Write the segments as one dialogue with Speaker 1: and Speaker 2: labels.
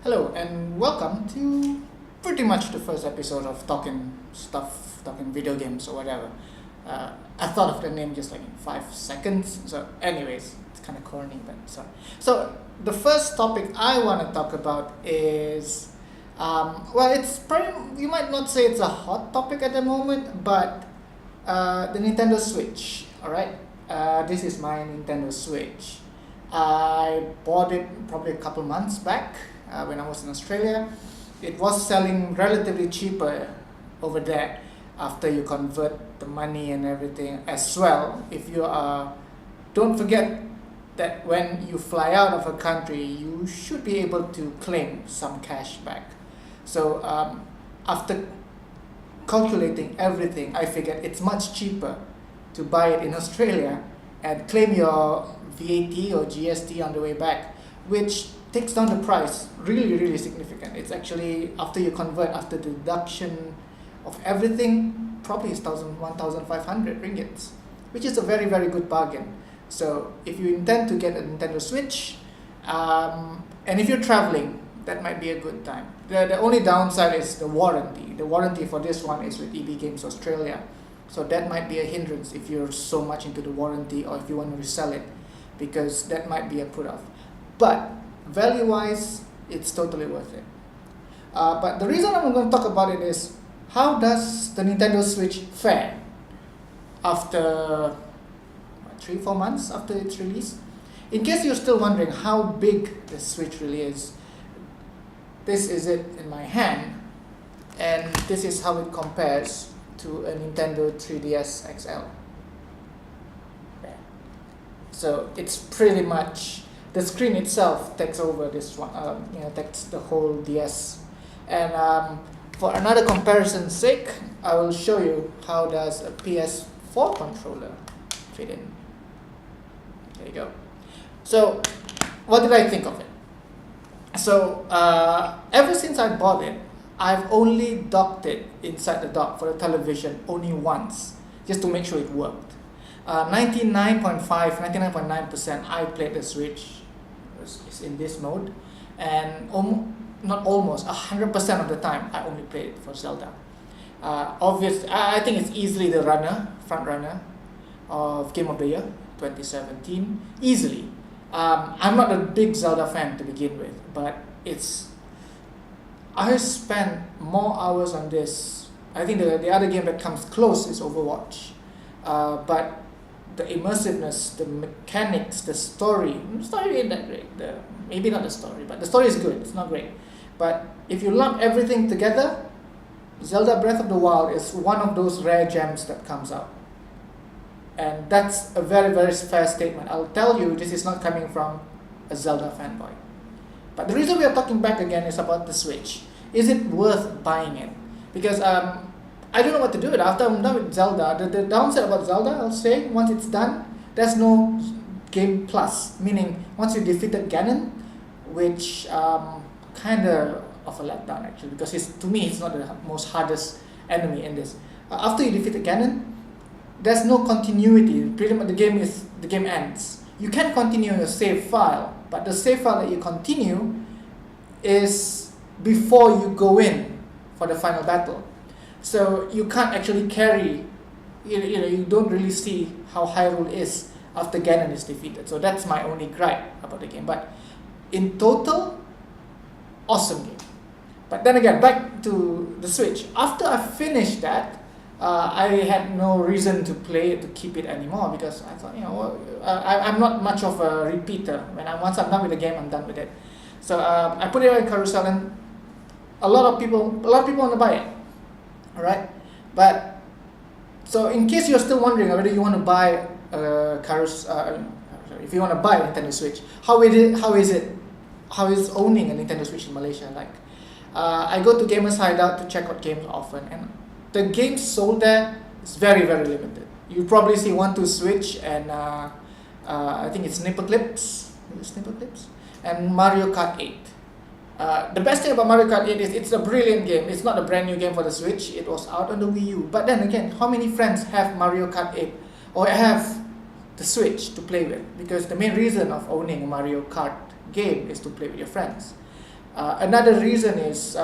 Speaker 1: Hello and welcome to pretty much the first episode of talking video games or whatever. I thought of the name just like in 5 seconds. So, anyways, it's kind of corny, but sorry. So, the first topic I want to talk about is, it's probably, you might not say it's a hot topic at the moment, but the Nintendo Switch. All right, this is my Nintendo Switch. I bought it probably a couple months back when I was in Australia. It was selling relatively cheaper over there after you convert the money and everything as well. If you don't forget that when you fly out of a country, you should be able to claim some cash back. So after calculating everything, I figured it's much cheaper to buy it in Australia and claim your VAT or GST on the way back, which takes down the price really significant. It's actually, after you convert, after the deduction of everything, probably is 1,500 ringgits, which is a very good bargain. So if you intend to get a Nintendo Switch, and if you're traveling, that might be a good time. The only downside is the warranty. The warranty for this one is with EB Games Australia. So that might be a hindrance if you're so much into the warranty or if you want to resell it, because that might be a put-off. But value-wise, it's totally worth it. But the reason I'm going to talk about it is, how does the Nintendo Switch fare after 3-4 months after its release? In case you're still wondering how big the Switch really is, this is it in my hand, and this is how it compares to a Nintendo 3DS XL. So it's pretty much, the screen itself takes over this one, takes the whole DS. And for another comparison's sake, I will show you how does a PS4 controller fit in. There you go. So what did I think of it? So ever since I bought it, I've only docked it inside the dock for the television only once, just to make sure it worked. 99.9% I played the Switch is in this mode, and not almost 100% of the time I only played it for Zelda. Obviously, I think it's easily the front runner of Game of the Year 2017, easily. I'm not a big Zelda fan to begin with, but I spent more hours on this. I think the other game that comes close is Overwatch, but the immersiveness, the mechanics, the story ain't that great. Maybe not the story, but the story is good. It's not great. But if you lump everything together, Zelda Breath of the Wild is one of those rare gems that comes out. And that's a very fair statement. I'll tell you, this is not coming from a Zelda fanboy. But the reason we are talking back again is about the Switch. Is it worth buying it? Because I don't know what to do with it. After I'm done with Zelda, the downside about Zelda, I'll say, once it's done, there's no game plus. Meaning, once you defeated Ganon, which kind of a letdown actually, because to me, he's not the most hardest enemy in this. After you defeated Ganon, there's no continuity. Pretty much the game ends. You can continue your save file, but the save file that you continue is before you go in for the final battle. So you can't actually carry, you don't really see how Hyrule is after Ganon is defeated. So that's my only gripe about the game. But in total, awesome game. But then again, back to the Switch. After I finished that, I had no reason to play it, to keep it anymore, because I thought, I'm not much of a repeater. Once I'm done with the game, I'm done with it. So I put it on carousel, and a lot of people want to buy it. All right, but so in case you're still wondering whether you want to buy if you want to buy a Nintendo Switch, how is owning a Nintendo Switch in Malaysia like? I go to Gamers Hideout to check out games often, and the games sold there is very limited. You probably see 1-2 Switch and I think it's Snipper Clips, and Mario Kart 8. The best thing about Mario Kart 8 is it's a brilliant game. It's not a brand new game for the Switch. It was out on the Wii U. But then again, how many friends have Mario Kart 8 or have the Switch to play with? Because the main reason of owning a Mario Kart game is to play with your friends. Another reason is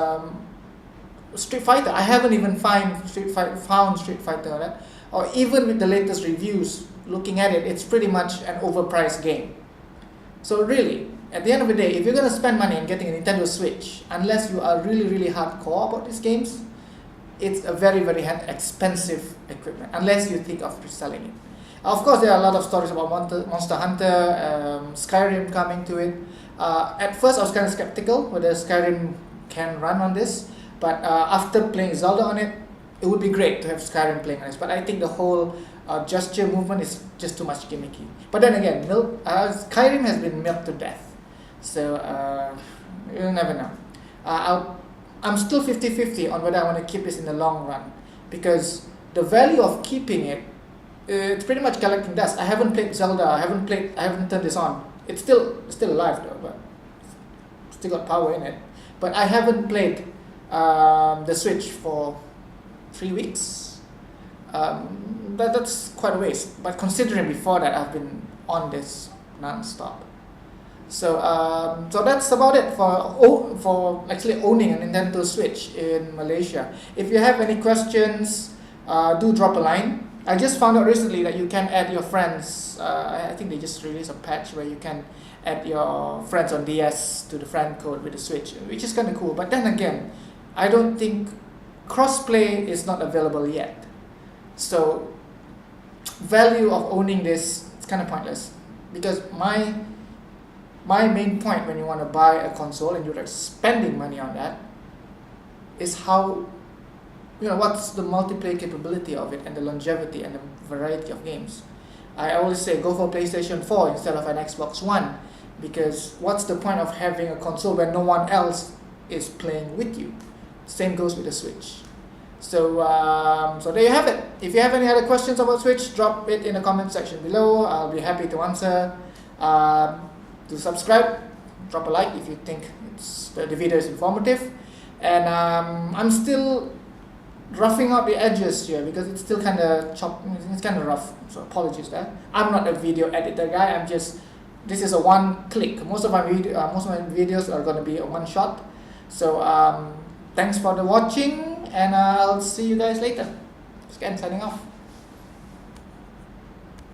Speaker 1: Street Fighter. I haven't even found Street Fighter, right? Or even with the latest reviews, looking at it, it's pretty much an overpriced game. So really, at the end of the day, if you're going to spend money on getting a Nintendo Switch, unless you are really, really hardcore about these games, it's a very, very expensive equipment, unless you think of reselling it. Of course, there are a lot of stories about Monster Hunter, Skyrim coming to it. At first, I was kind of skeptical whether Skyrim can run on this, but after playing Zelda on it, it would be great to have Skyrim playing on this. But I think the whole gesture movement is just too much gimmicky. But then again, Skyrim has been milked to death, so you'll never know. I'm still 50-50 on whether I want to keep this in the long run, because the value of keeping it, it's pretty much collecting dust. I haven't played Zelda. I haven't turned this on. It's still alive though, but still got power in it. But I haven't played the Switch for 3 weeks. That's quite a waste. But considering before that I've been on this non-stop. So that's about it for actually owning a Nintendo Switch in Malaysia. If you have any questions, do drop a line. I just found out recently that you can add your friends. I think they just released a patch where you can add your friends on DS to the friend code with the Switch, which is kind of cool. But then again, I don't think crossplay is not available yet. So value of owning this, it's kind of pointless, because my main point when you want to buy a console and you're like spending money on that is how, what's the multiplayer capability of it and the longevity and the variety of games. I always say go for PlayStation 4 instead of an Xbox One, because what's the point of having a console when no one else is playing with you? Same goes with the Switch. So there you have it. If you have any other questions about Switch, drop it in the comment section below. I'll be happy to answer. To subscribe, drop a like if you think the video is informative. And I'm still roughing out the edges here because it's still kind of it's kind of rough, so apologies there. I'm not a video editor guy. This is a one click. Most of my videos are going to be a one shot. So thanks for the watching, and I'll see you guys later. Scan signing off.